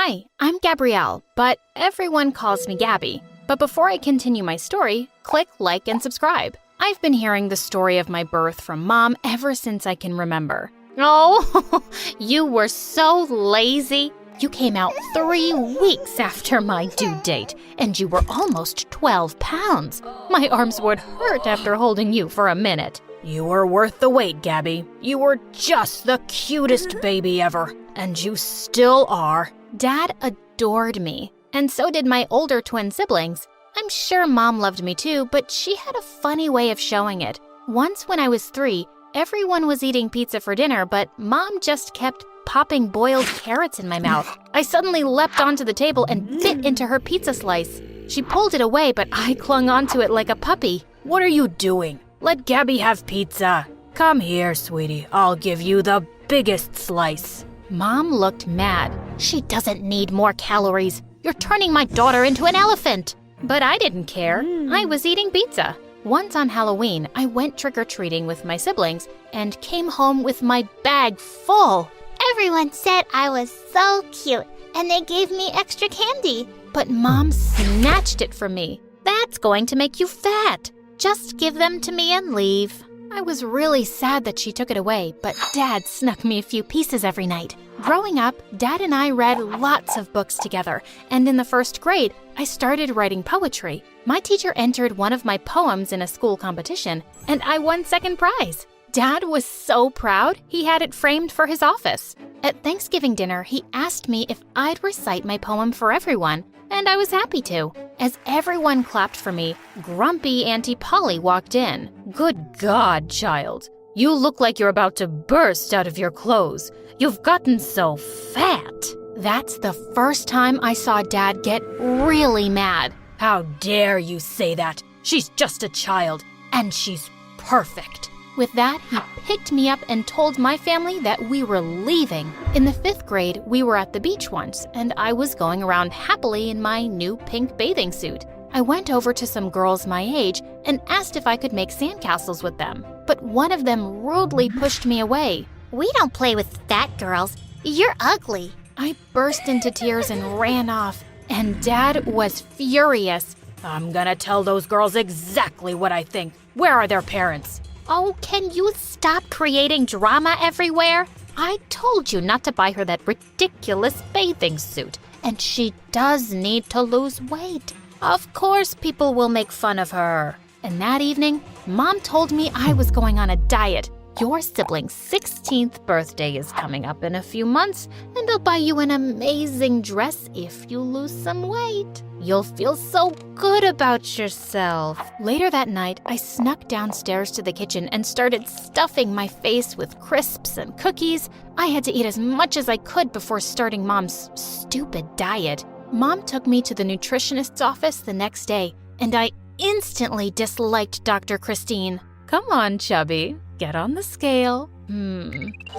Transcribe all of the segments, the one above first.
Hi, I'm Gabrielle, but everyone calls me Gabby. But before I continue my story, click like and subscribe. I've been hearing the story of my birth from Mom ever since I can remember. Oh, you were so lazy. You came out 3 weeks after my due date, and you were almost 12 pounds. My arms would hurt after holding you for a minute. You were worth the wait, Gabby. You were just the cutest baby ever, and you still are. Dad adored me, and so did my older twin siblings. I'm sure Mom loved me too, but she had a funny way of showing it. Once when I was 3, everyone was eating pizza for dinner, but Mom just kept popping boiled carrots in my mouth. I suddenly leapt onto the table and bit into her pizza slice. She pulled it away, but I clung onto it like a puppy. What are you doing? Let Gabby have pizza. Come here, sweetie. I'll give you the biggest slice. Mom looked mad. She doesn't need more calories. You're turning my daughter into an elephant. But I didn't care. I was eating pizza. Once on Halloween, I went trick-or-treating with my siblings and came home with my bag full. Everyone said I was so cute, and they gave me extra candy. But Mom snatched it from me. That's going to make you fat. Just give them to me and leave. I was really sad that she took it away, but Dad snuck me a few pieces every night. Growing up, Dad and I read lots of books together, and in the 1st grade, I started writing poetry. My teacher entered one of my poems in a school competition, and I won 2nd prize. Dad was so proud, he had it framed for his office. At Thanksgiving dinner, he asked me if I'd recite my poem for everyone, and I was happy to. As everyone clapped for me, grumpy Auntie Polly walked in. Good God, child. You look like you're about to burst out of your clothes. You've gotten so fat. That's the first time I saw Dad get really mad. How dare you say that? She's just a child, and she's perfect. With that, he picked me up and told my family that we were leaving. In the 5th grade, we were at the beach once, and I was going around happily in my new pink bathing suit. I went over to some girls my age and asked if I could make sandcastles with them, but one of them rudely pushed me away. We don't play with fat girls. You're ugly. I burst into tears and ran off, and Dad was furious. I'm gonna tell those girls exactly what I think. Where are their parents? Oh, can you stop creating drama everywhere? I told you not to buy her that ridiculous bathing suit, and she does need to lose weight. Of course people will make fun of her. And that evening, Mom told me I was going on a diet. Your sibling's 16th birthday is coming up in a few months, and I'll buy you an amazing dress if you lose some weight. You'll feel so good about yourself. Later that night, I snuck downstairs to the kitchen and started stuffing my face with crisps and cookies. I had to eat as much as I could before starting Mom's stupid diet. Mom took me to the nutritionist's office the next day, and I instantly disliked Dr. Christine. Come on, chubby. Get on the scale.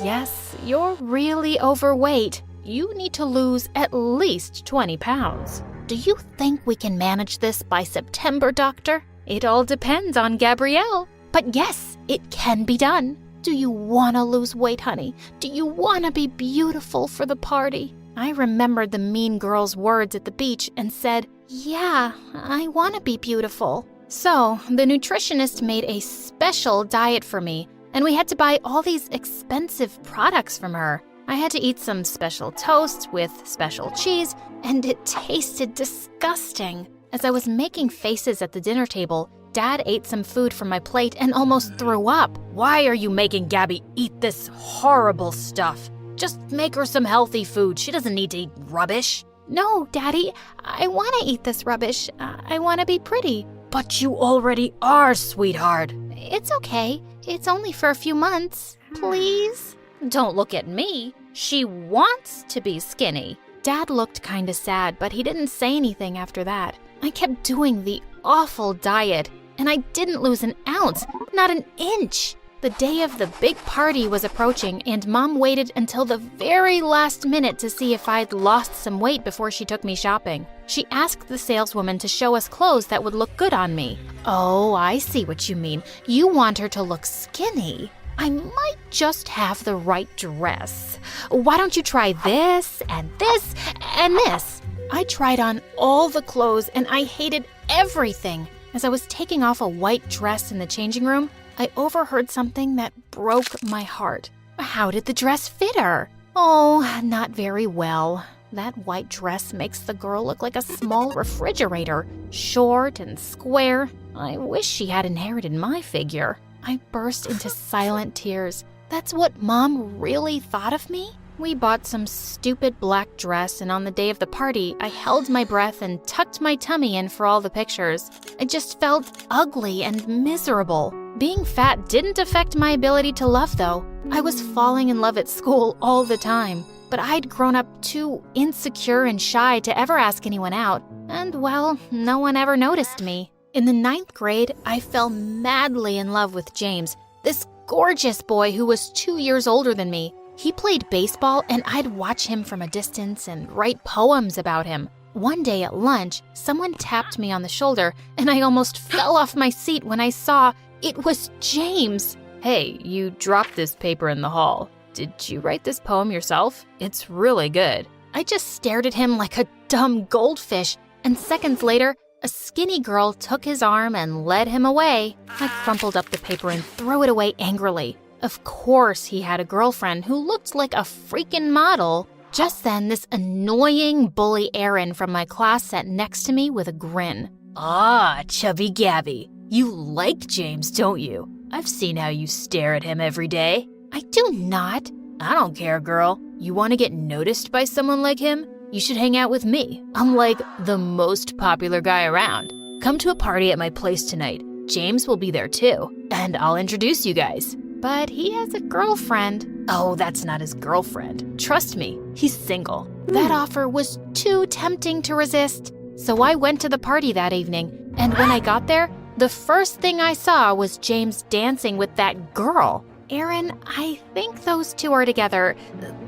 Yes, you're really overweight. You need to lose at least 20 pounds. Do you think we can manage this by September, doctor? It all depends on Gabrielle. But yes, it can be done. Do you want to lose weight, honey? Do you want to be beautiful for the party? I remembered the mean girl's words at the beach and said, yeah, I want to be beautiful. So the nutritionist made a special diet for me, and we had to buy all these expensive products from her. I had to eat some special toast with special cheese, and it tasted disgusting. As I was making faces at the dinner table, Dad ate some food from my plate and almost threw up. Why are you making Gabby eat this horrible stuff? Just make her some healthy food. She doesn't need to eat rubbish. No, Daddy, I want to eat this rubbish. I want to be pretty. But you already are, sweetheart. It's okay. It's only for a few months. Please? Don't look at me. She wants to be skinny. Dad looked kind of sad, but he didn't say anything after that. I kept doing the awful diet, and I didn't lose an ounce, not an inch. The day of the big party was approaching, and Mom waited until the very last minute to see if I'd lost some weight before she took me shopping. She asked the saleswoman to show us clothes that would look good on me. Oh, I see what you mean. You want her to look skinny. I might just have the right dress. Why don't you try this and this and this? I tried on all the clothes and I hated everything. As I was taking off a white dress in the changing room, I overheard something that broke my heart. How did the dress fit her? Oh, not very well. That white dress makes the girl look like a small refrigerator, short and square. I wish she had inherited my figure. I burst into silent tears. That's what Mom really thought of me? We bought some stupid black dress, and on the day of the party, I held my breath and tucked my tummy in for all the pictures. I just felt ugly and miserable. Being fat didn't affect my ability to love, though. I was falling in love at school all the time, but I'd grown up too insecure and shy to ever ask anyone out, and well, no one ever noticed me. In the 9th grade, I fell madly in love with James, this gorgeous boy who was 2 years older than me. He played baseball, and I'd watch him from a distance and write poems about him. One day at lunch, someone tapped me on the shoulder, and I almost fell off my seat when I saw it was James. Hey, you dropped this paper in the hall. Did you write this poem yourself? It's really good. I just stared at him like a dumb goldfish, and seconds later, a skinny girl took his arm and led him away. I crumpled up the paper and threw it away angrily. Of course, he had a girlfriend who looked like a freaking model. Just then, this annoying bully Aaron from my class sat next to me with a grin. Ah, Chubby Gabby. You like James, don't you? I've seen how you stare at him every day. I do not. I don't care, girl. You want to get noticed by someone like him? You should hang out with me. I'm like the most popular guy around. Come to a party at my place tonight. James will be there too, and I'll introduce you guys. But he has a girlfriend. Oh, that's not his girlfriend. Trust me, he's single. That offer was too tempting to resist. So I went to the party that evening, and when I got there, the first thing I saw was James dancing with that girl. Aaron, I think those two are together.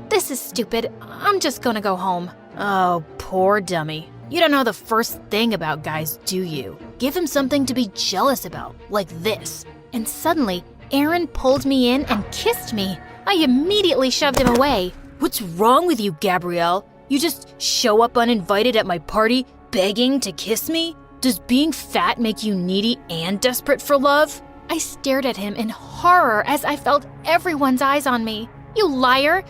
This is stupid. I'm just gonna go home. Oh, poor dummy. You don't know the first thing about guys, do you? Give him something to be jealous about, like this. And suddenly, Aaron pulled me in and kissed me. I immediately shoved him away. What's wrong with you, Gabrielle? You just show up uninvited at my party, begging to kiss me? Does being fat make you needy and desperate for love? I stared at him in horror as I felt everyone's eyes on me. You liar!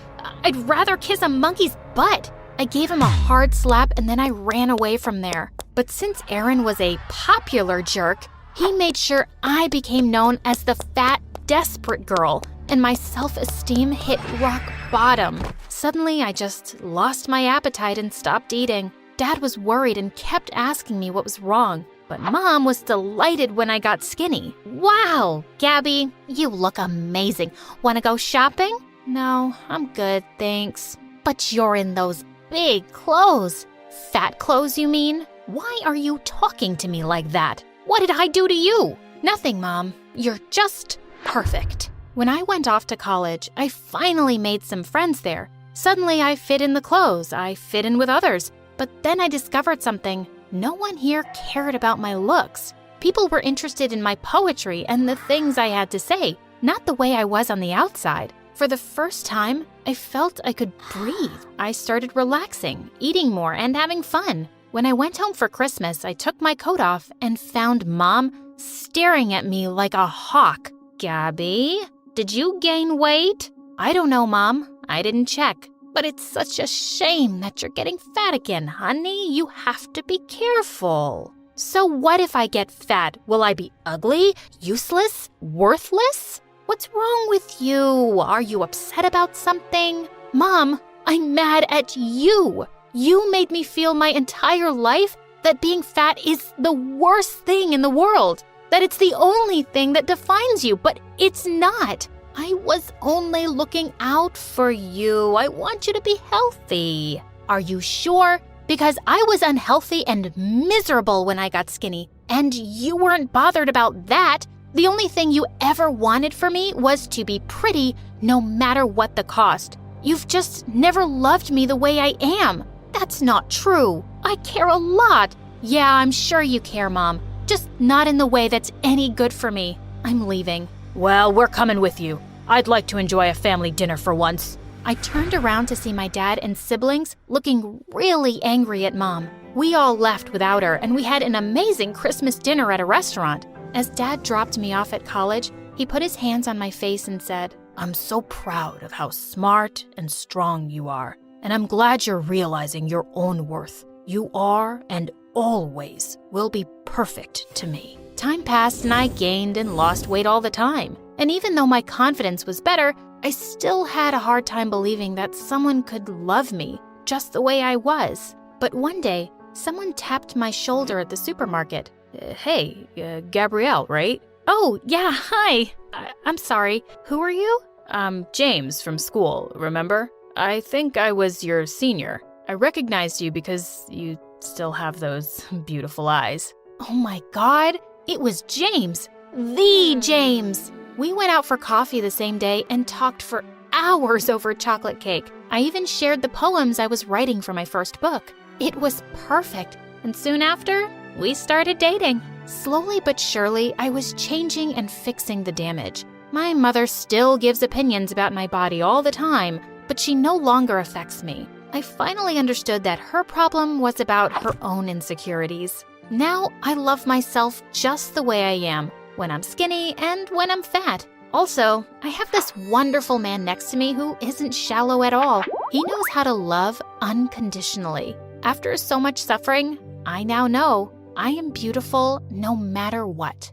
I'd rather kiss a monkey's butt. I gave him a hard slap and then I ran away from there. But since Aaron was a popular jerk, he made sure I became known as the fat, desperate girl, and my self-esteem hit rock bottom. Suddenly, I just lost my appetite and stopped eating. Dad was worried and kept asking me what was wrong, but Mom was delighted when I got skinny. Wow, Gabby, you look amazing. Want to go shopping? No, I'm good, thanks. But you're in those big clothes. Fat clothes, you mean? Why are you talking to me like that? What did I do to you? Nothing, Mom. You're just perfect. When I went off to college, I finally made some friends there. Suddenly, I fit in the clothes. I fit in with others. But then I discovered something. No one here cared about my looks. People were interested in my poetry and the things I had to say, not the way I was on the outside. For the first time, I felt I could breathe. I started relaxing, eating more, and having fun. When I went home for Christmas, I took my coat off and found Mom staring at me like a hawk. Gabby, did you gain weight? I don't know, Mom. I didn't check. But it's such a shame that you're getting fat again, honey. You have to be careful. So what if I get fat? Will I be ugly, useless, worthless? What's wrong with you? Are you upset about something? Mom, I'm mad at you. You made me feel my entire life that being fat is the worst thing in the world, that it's the only thing that defines you, but it's not. I was only looking out for you. I want you to be healthy. Are you sure? Because I was unhealthy and miserable when I got skinny, and you weren't bothered about that. The only thing you ever wanted for me was to be pretty, no matter what the cost. You've just never loved me the way I am. That's not true. I care a lot. Yeah, I'm sure you care, Mom. Just not in the way that's any good for me. I'm leaving. Well, we're coming with you. I'd like to enjoy a family dinner for once. I turned around to see my dad and siblings looking really angry at Mom. We all left without her, and we had an amazing Christmas dinner at a restaurant. As Dad dropped me off at college, he put his hands on my face and said, I'm so proud of how smart and strong you are, and I'm glad you're realizing your own worth. You are and always will be perfect to me. Time passed and I gained and lost weight all the time. And even though my confidence was better, I still had a hard time believing that someone could love me just the way I was. But one day, someone tapped my shoulder at the supermarket. Hey, Gabrielle, right? Oh, yeah, hi. I'm sorry. Who are you? James from school, remember? I think I was your senior. I recognized you because you still have those beautiful eyes. Oh my God, it was James. The James. We went out for coffee the same day and talked for hours over chocolate cake. I even shared the poems I was writing for my first book. It was perfect. And soon after, we started dating. Slowly but surely, I was changing and fixing the damage. My mother still gives opinions about my body all the time, but she no longer affects me. I finally understood that her problem was about her own insecurities. Now I love myself just the way I am, when I'm skinny and when I'm fat. Also, I have this wonderful man next to me who isn't shallow at all. He knows how to love unconditionally. After so much suffering, I now know I am beautiful no matter what.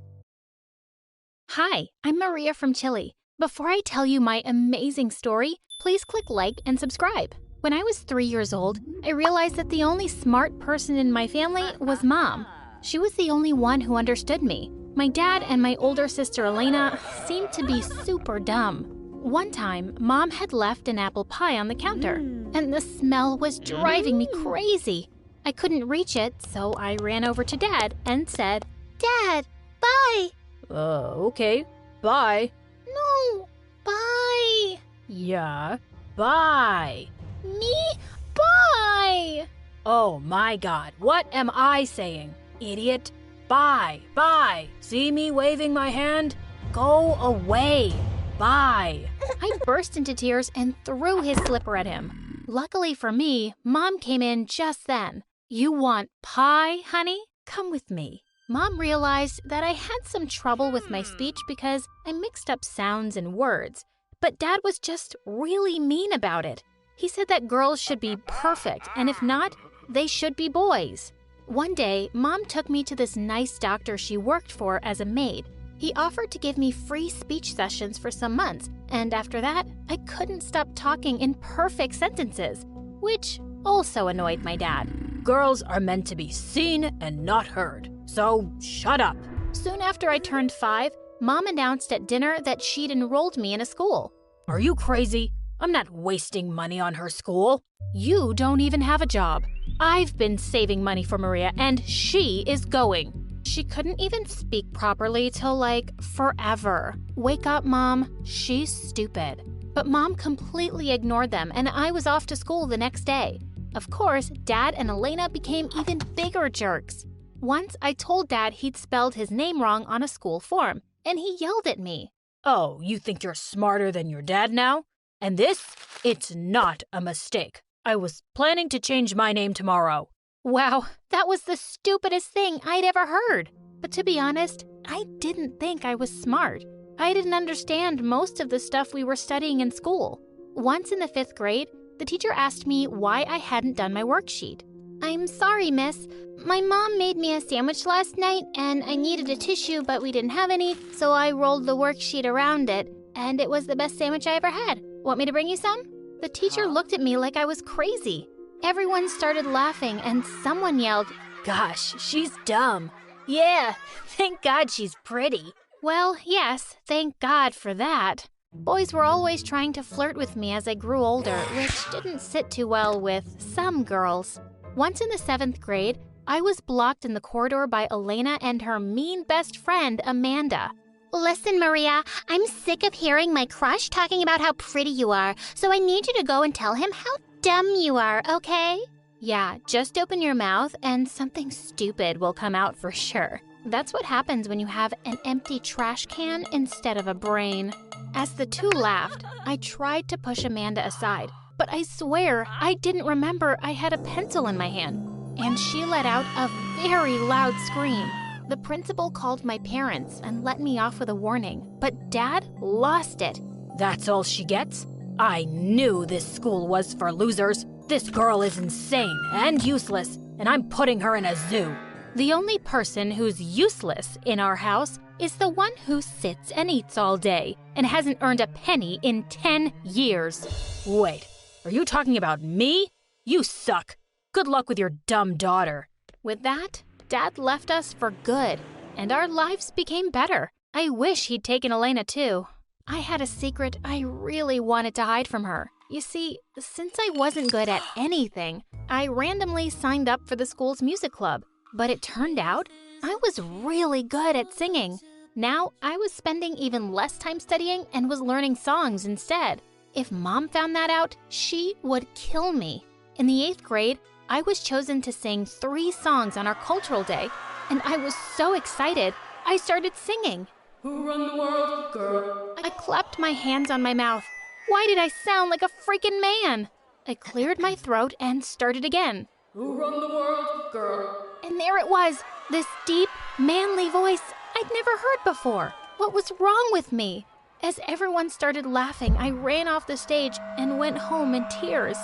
Hi, I'm Maria from Chile. Before I tell you my amazing story, please click like and subscribe. When I was 3 years old, I realized that the only smart person in my family was Mom. She was the only one who understood me. My dad and my older sister Elena seemed to be super dumb. One time, Mom had left an apple pie on the counter, and the smell was driving me crazy. I couldn't reach it, so I ran over to Dad and said, Dad, bye. Okay. Bye. No, bye. Yeah. Bye. Me? Bye. Oh my God, what am I saying? Idiot. Bye. Bye. See me waving my hand? Go away. Bye. I burst into tears and threw his slipper at him. Luckily for me, Mom came in just then. You want pie, honey? Come with me. Mom realized that I had some trouble with my speech because I mixed up sounds and words. But Dad was just really mean about it. He said that girls should be perfect, and if not, they should be boys. One day, Mom took me to this nice doctor she worked for as a maid. He offered to give me free speech sessions for some months, and after that, I couldn't stop talking in perfect sentences, which also annoyed my dad. Girls are meant to be seen and not heard, so shut up. Soon after I turned 5, Mom announced at dinner that she'd enrolled me in a school. Are you crazy? I'm not wasting money on her school. You don't even have a job. I've been saving money for Maria, and she is going. She couldn't even speak properly till forever. Wake up, Mom. She's stupid. But Mom completely ignored them, and I was off to school the next day. Of course, Dad and Elena became even bigger jerks. Once I told Dad he'd spelled his name wrong on a school form, and he yelled at me. Oh, you think you're smarter than your dad now? And it's not a mistake. I was planning to change my name tomorrow. Wow, that was the stupidest thing I'd ever heard. But to be honest, I didn't think I was smart. I didn't understand most of the stuff we were studying in school. Once in the 5th grade, the teacher asked me why I hadn't done my worksheet. I'm sorry, miss. My mom made me a sandwich last night, and I needed a tissue, but we didn't have any, so I rolled the worksheet around it, and it was the best sandwich I ever had. Want me to bring you some? The teacher looked at me like I was crazy. Everyone started laughing, and someone yelled, Gosh, she's dumb. Yeah, thank God she's pretty. Well, yes, thank God for that. Boys were always trying to flirt with me as I grew older, which didn't sit too well with some girls. Once in the 7th grade, I was blocked in the corridor by Elena and her mean best friend, Amanda. Listen, Maria, I'm sick of hearing my crush talking about how pretty you are, so I need you to go and tell him how dumb you are, okay? Yeah, just open your mouth and something stupid will come out for sure. That's what happens when you have an empty trash can instead of a brain. As the two laughed, I tried to push Amanda aside, but I swear I didn't remember I had a pencil in my hand, and she let out a very loud scream. The principal called my parents and let me off with a warning, but Dad lost it. That's all she gets? I knew this school was for losers. This girl is insane and useless, and I'm putting her in a zoo. The only person who's useless in our house is the one who sits and eats all day and hasn't earned a penny in 10 years. Wait, are you talking about me? You suck. Good luck with your dumb daughter. With that, Dad left us for good, and our lives became better. I wish he'd taken Elena too. I had a secret I really wanted to hide from her. You see, since I wasn't good at anything, I randomly signed up for the school's music club. But it turned out I was really good at singing. Now I was spending even less time studying and was learning songs instead. If Mom found that out, she would kill me. In the 8th grade, I was chosen to sing 3 songs on our cultural day, and I was so excited, I started singing. Who run the world, girl? I clapped my hands on my mouth. Why did I sound like a freaking man? I cleared my throat and started again. Who run the world, girl? And there it was, this deep, manly voice I'd never heard before. What was wrong with me? As everyone started laughing, I ran off the stage and went home in tears.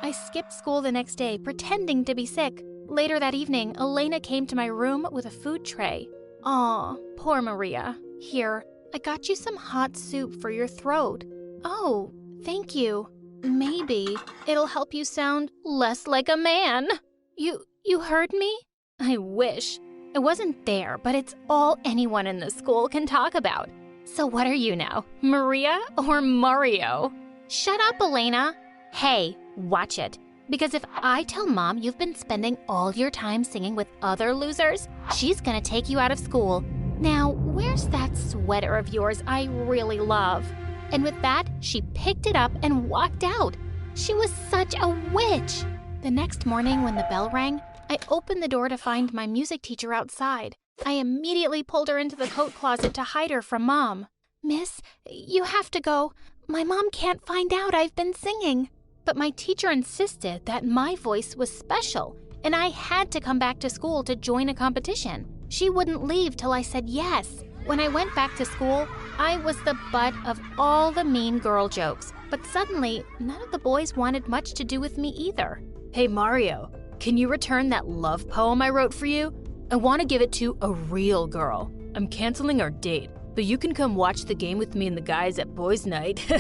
I skipped school the next day, pretending to be sick. Later that evening, Elena came to my room with a food tray. Aw, poor Maria. Here, I got you some hot soup for your throat. Oh, thank you. Maybe it'll help you sound less like a man. You heard me? I wish. I wasn't there, but it's all anyone in the school can talk about. So what are you now, Maria or Mario? Shut up, Elena. Hey, watch it. Because if I tell Mom you've been spending all your time singing with other losers, she's gonna take you out of school. Now, where's that sweater of yours I really love? And with that, she picked it up and walked out. She was such a witch. The next morning when the bell rang, I opened the door to find my music teacher outside. I immediately pulled her into the coat closet to hide her from Mom. Miss, you have to go. My mom can't find out I've been singing. But my teacher insisted that my voice was special, and I had to come back to school to join a competition. She wouldn't leave till I said yes. When I went back to school, I was the butt of all the mean girl jokes. But suddenly, none of the boys wanted much to do with me either. Hey, Mario, can you return that love poem I wrote for you? I want to give it to a real girl. I'm canceling our date, but you can come watch the game with me and the guys at boys' night.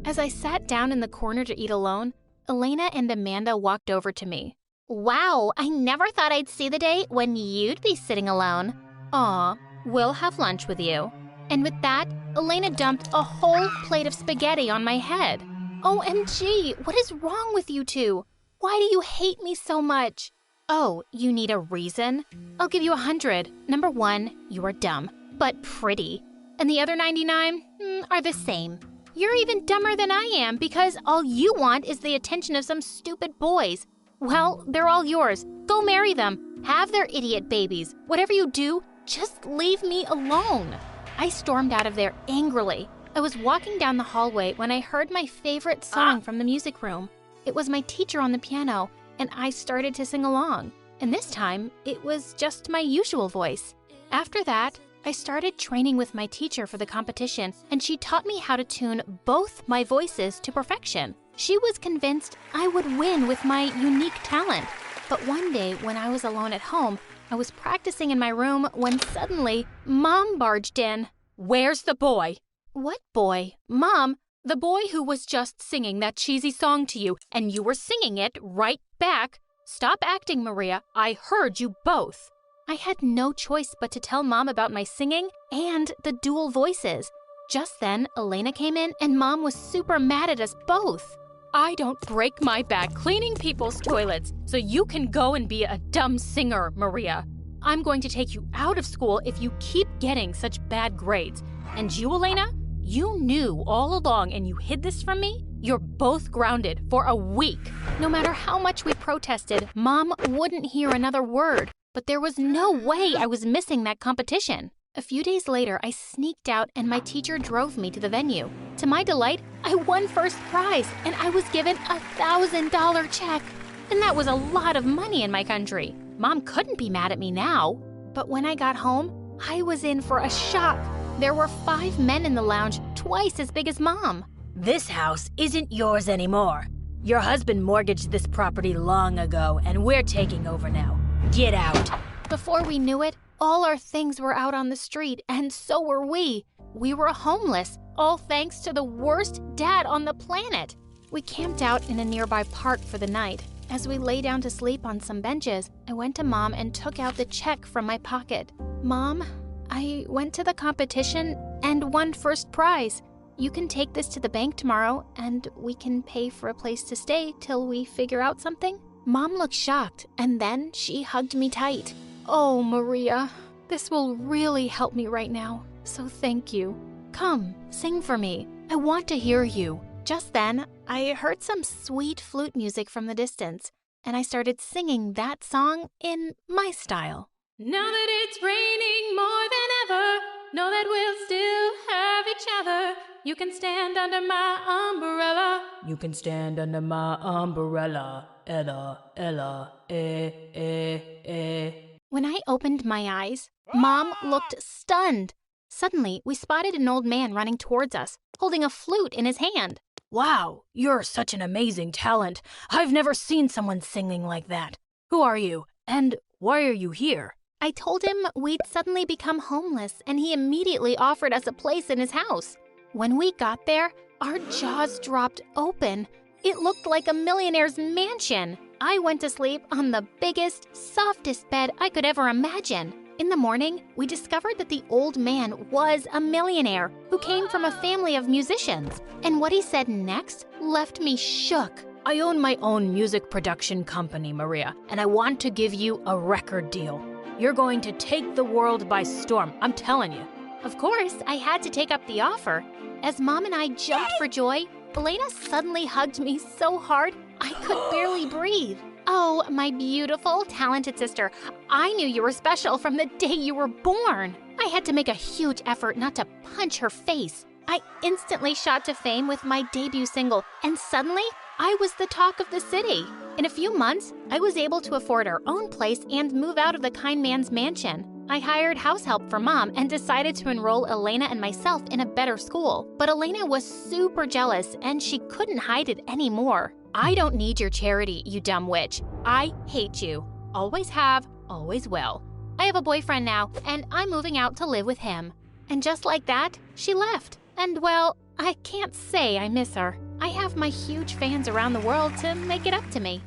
As I sat down in the corner to eat alone, Elena and Amanda walked over to me. Wow, I never thought I'd see the day when you'd be sitting alone. Aw, we'll have lunch with you. And with that, Elena dumped a whole plate of spaghetti on my head. OMG, what is wrong with you two? Why do you hate me so much? Oh, you need a reason? I'll give you 100. Number 1, you are dumb, but pretty. And the other 99 are the same. You're even dumber than I am because all you want is the attention of some stupid boys. Well, they're all yours. Go marry them. Have their idiot babies. Whatever you do, just leave me alone. I stormed out of there angrily. I was walking down the hallway when I heard my favorite song from the music room. It was my teacher on the piano, and I started to sing along. And this time, it was just my usual voice. After that, I started training with my teacher for the competition, and she taught me how to tune both my voices to perfection. She was convinced I would win with my unique talent. But one day, when I was alone at home, I was practicing in my room when suddenly, Mom barged in. Where's the boy? What boy? Mom, the boy who was just singing that cheesy song to you, and you were singing it right back. Stop acting, Maria. I heard you both. I had no choice but to tell Mom about my singing and the dual voices. Just then, Elena came in and Mom was super mad at us both. I don't break my back cleaning people's toilets, so you can go and be a dumb singer, Maria. I'm going to take you out of school if you keep getting such bad grades. And you, Elena, you knew all along and you hid this from me? You're both grounded for a week. No matter how much we protested, Mom wouldn't hear another word. but there was no way I was missing that competition. A few days later, I sneaked out and my teacher drove me to the venue. To my delight, I won first prize and I was given a $1,000 check. And that was a lot of money in my country. Mom couldn't be mad at me now. But when I got home, I was in for a shock. There were 5 men in the lounge, twice as big as Mom. This house isn't yours anymore. Your husband mortgaged this property long ago, and we're taking over now. Get out. Before we knew it, all our things were out on the street, and so were we. We were homeless, all thanks to the worst dad on the planet. We camped out in a nearby park for the night. As we lay down to sleep on some benches, I went to Mom and took out the check from my pocket. Mom, I went to the competition and won first prize. You can take this to the bank tomorrow, and we can pay for a place to stay till we figure out something. Mom looked shocked, and then she hugged me tight. Oh, Maria, this will really help me right now, so thank you. Come, sing for me. I want to hear you. Just then, I heard some sweet flute music from the distance, and I started singing that song in my style. Now that it's raining more than ever, know that we'll still have each other. You can stand under my umbrella. You can stand under my umbrella. Ella, Ella, eh. When I opened my eyes, Mom looked stunned. Suddenly, we spotted an old man running towards us, holding a flute in his hand. Wow, you're such an amazing talent. I've never seen someone singing like that. Who are you? And why are you here? I told him we'd suddenly become homeless, and he immediately offered us a place in his house. When we got there, our jaws dropped open. It looked like a millionaire's mansion. I went to sleep on the biggest, softest bed I could ever imagine. In the morning, we discovered that the old man was a millionaire who came from a family of musicians. And what he said next left me shook. I own my own music production company, Maria, and I want to give you a record deal. You're going to take the world by storm, I'm telling you. Of course, I had to take up the offer. As Mom and I jumped for joy, Elena suddenly hugged me so hard I could barely breathe. Oh, my beautiful, talented sister, I knew you were special from the day you were born. I had to make a huge effort not to punch her face. I instantly shot to fame with my debut single, and suddenly, I was the talk of the city. In a few months, I was able to afford our own place and move out of the kind man's mansion. I hired house help for Mom and decided to enroll Elena and myself in a better school. But Elena was super jealous and she couldn't hide it anymore. I don't need your charity, you dumb witch. I hate you. Always have, always will. I have a boyfriend now, and I'm moving out to live with him. And just like that, she left. And well, I can't say I miss her. I have my huge fans around the world to make it up to me.